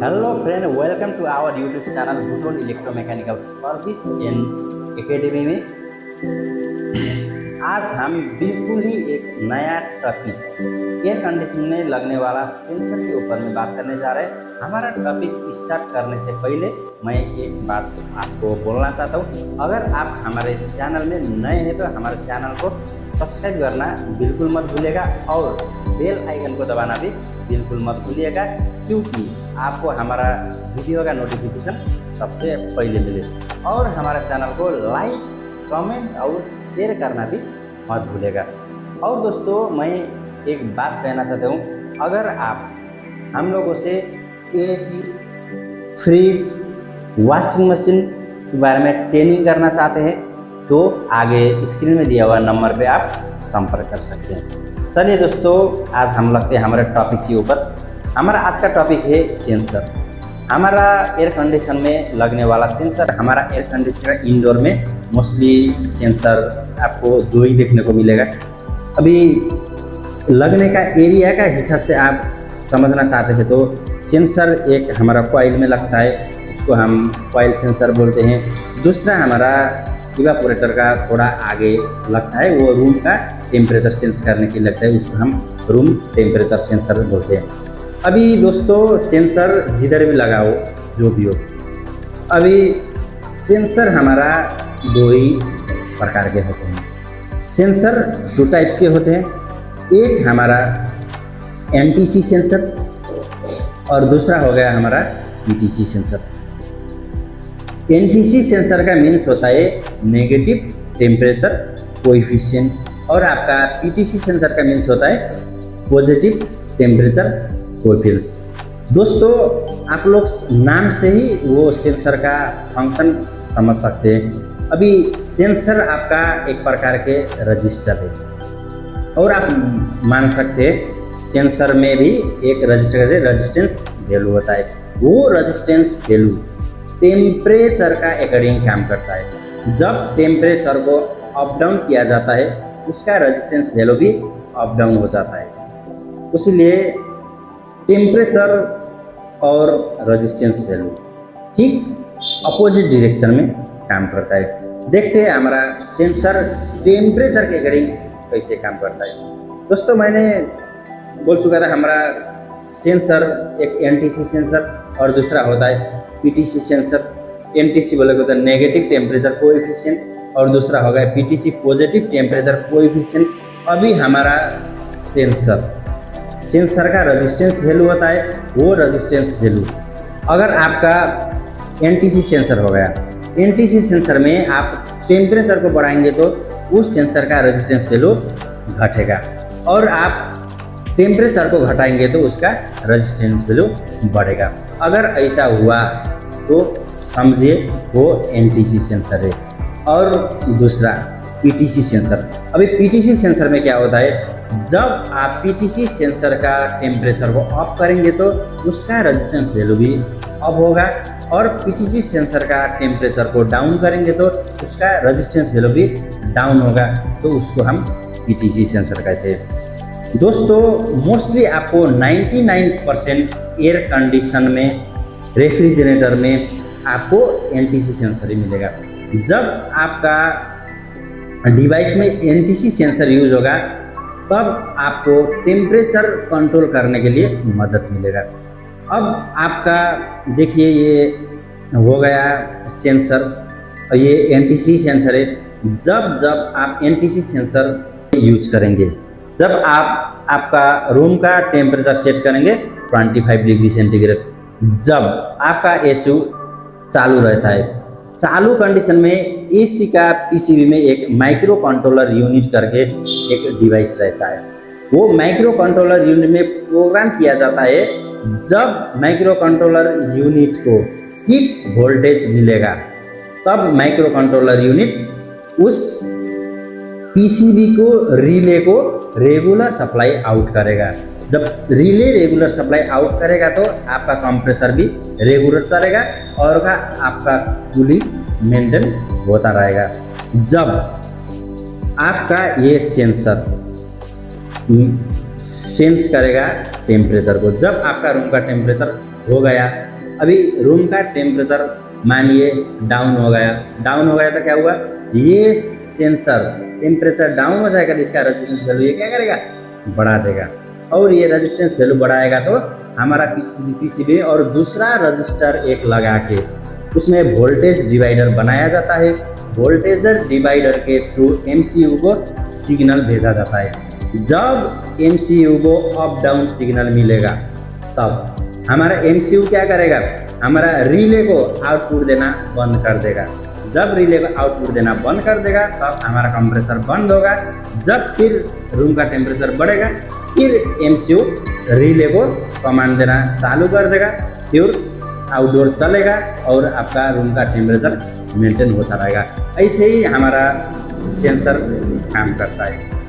Hello friend, welcome to our YouTube channel Bhuton electromechanical service and academy में आज हम बिल्कुल ही एक नया टॉपिक एयर कंडीशन में लगने वाला सेंसर के ऊपर में बात करने जा रहे हैं। हमारा टॉपिक स्टार्ट करने से पहले मैं एक बात आपको बोलना चाहता हूँ। अगर आप हमारे चैनल में नए हैं तो हमारे चैनल को सब्सक्राइब करना बिल्कुल मत भूलिएगा और बेल आइकन को दबाना भी बिल्कुल मत भूलिएगा, क्योंकि आपको हमारा वीडियो का नोटिफिकेशन सबसे पहले मिले। और हमारे चैनल को लाइक, कमेंट और शेयर करना भी मत भूलिएगा। और दोस्तों, मैं एक बात कहना चाहता हूँ, अगर आप हम लोगों से एसी, फ्रिज, वॉशिंग मशीन के बारे में ट्रेनिंग करना चाहते हैं तो आगे स्क्रीन में दिया हुआ नंबर पे आप संपर्क कर सकते हैं। चलिए दोस्तों, आज हम लगते हैं हमारे टॉपिक के ऊपर। हमारा आज का टॉपिक है सेंसर। हमारा एयर कंडीशन में लगने वाला सेंसर। हमारा एयर कंडीशनर इंडोर में मोस्टली सेंसर आपको दो ही देखने को मिलेगा। अभी लगने का एरिया का हिसाब से आप समझना चाहते हैं तो सेंसर एक हमारा कॉइल में लगता है, उसको हम कॉइल सेंसर बोलते हैं। दूसरा हमारा इवापोरेटर का थोड़ा आगे लगता है, वो रूम का टेम्परेचर सेंस करने के लिए लगता है, उसको हम रूम टेम्परेचर सेंसर बोलते हैं। अभी दोस्तों, सेंसर जिधर भी लगा हो, जो भी हो, अभी सेंसर हमारा दो ही प्रकार के होते हैं। सेंसर टू टाइप्स के होते हैं। एक हमारा एनटीसी सेंसर और दूसरा हो गया हमारा पीटीसी सेंसर। एनटीसी सेंसर का मीन्स होता है नेगेटिव टेम्परेचर कोएफिशिएंट, और आपका पीटीसी सेंसर का मीन्स होता है पॉजिटिव टेम्परेचर कोएफिशिएंट। दोस्तों, आप लोग नाम से ही वो सेंसर का फंक्शन समझ सकते हैं। अभी सेंसर आपका एक प्रकार के रजिस्टर है, और आप मान सकते हैं सेंसर में भी एक रजिस्टर से रेजिस्टेंस वैल्यू होता है। वो रेजिस्टेंस वैल्यू टेम्परेचर का अकॉर्डिंग काम करता है। जब टेम्परेचर को अप डाउन किया जाता है, उसका रेजिस्टेंस वैल्यू भी अप डाउन हो जाता है। इसलिए टेम्परेचर और रेजिस्टेंस वैल्यू ठीक अपोजिट डायरेक्शन में काम करता है। देखते हैं हमारा सेंसर टेम्परेचर के अकॉर्डिंग कैसे काम करता है। दोस्तों, मैंने बोल चुका था हमारा सेंसर एक एनटीसी सेंसर और दूसरा होता है पीटीसी सेंसर। एनटीसी बोले होता है नेगेटिव टेम्परेचर कोएफिशिएंट और दूसरा होगा पीटीसी पॉजिटिव टेम्परेचर कोएफिशिएंट। अभी हमारा सेंसर का रेजिस्टेंस वैल्यू होता है, वो रेजिस्टेंस वैल्यू अगर आपका एनटीसी सेंसर हो गया, एनटीसी सेंसर में आप टेम्परेचर को बढ़ाएंगे तो उस सेंसर का रेजिस्टेंस वैल्यू घटेगा, और आप टेम्परेचर को घटाएंगे तो उसका रेजिस्टेंस वैल्यू बढ़ेगा। अगर ऐसा हुआ तो समझिए वो एनटीसी सेंसर है। और दूसरा पीटीसी सेंसर। अभी पीटीसी सेंसर में क्या होता है, जब आप पीटीसी सेंसर का टेम्परेचर को अप करेंगे तो उसका रेजिस्टेंस वैल्यू भी अप होगा, और पीटीसी सेंसर का टेम्परेचर को डाउन करेंगे तो उसका रेजिस्टेंस वैल्यू भी डाउन होगा, तो उसको हम पीटीसी सेंसर कहते हैं। दोस्तों, मोस्टली आपको 99% एयर कंडीशन में, रेफ्रिजरेटर में आपको एनटीसी सेंसर ही मिलेगा। जब आपका डिवाइस में एनटीसी सेंसर यूज होगा तब आपको टेम्परेचर कंट्रोल करने के लिए मदद मिलेगा। अब आपका देखिए, ये हो गया सेंसर, ये एनटीसी सेंसर है। जब आप एनटीसी सेंसर यूज करेंगे, जब आप आपका रूम का टेम्परेचर सेट करेंगे 25 डिग्री सेंटीग्रेड, जब आपका एसी चालू रहता है, चालू कंडीशन में एसी का पीसीबी में एक माइक्रो कंट्रोलर यूनिट करके एक डिवाइस रहता है। वो माइक्रो कंट्रोलर यूनिट में प्रोग्राम किया जाता है। जब माइक्रो कंट्रोलर यूनिट को फिक्स वोल्टेज मिलेगा तब माइक्रो कंट्रोलर यूनिट उस पीसीबी को, रिले को रेगुलर सप्लाई आउट करेगा। जब रिले रेगुलर सप्लाई आउट करेगा तो आपका कंप्रेसर भी रेगुलर चलेगा और का आपका कूलिंग मेंटेन होता रहेगा। जब आपका ये सेंसर सेंस करेगा टेम्परेचर को, जब आपका रूम का टेम्परेचर हो गया अभी रूम का टेम्परेचर मानिए डाउन हो गया तो क्या हुआ, ये सेंसर टेम्परेचर डाउन हो जाएगा तो इसका रेजिस्टेंस वैल्यू ये क्या करेगा, बढ़ा देगा। और ये रेजिस्टेंस वैल्यू बढ़ाएगा तो हमारा पीसीबी और दूसरा रजिस्टर एक लगा के उसमें वोल्टेज डिवाइडर बनाया जाता है। वोल्टेज डिवाइडर के थ्रू एमसीयू को सिग्नल भेजा जाता है। जब एमसीयू को अप डाउन सिग्नल मिलेगा तब हमारा एमसीयू क्या करेगा, हमारा रिले को आउटपुट देना बंद कर देगा। जब रिले को आउटपुट देना बंद कर देगा तब हमारा कंप्रेसर बंद होगा। जब फिर रूम का टेम्परेचर बढ़ेगा फिर एमसीयू रिले को कमांड देना चालू कर देगा, फिर आउटडोर चलेगा और आपका रूम का टेम्परेचर मेंटेन होता रहेगा। ऐसे ही हमारा सेंसर काम करता है।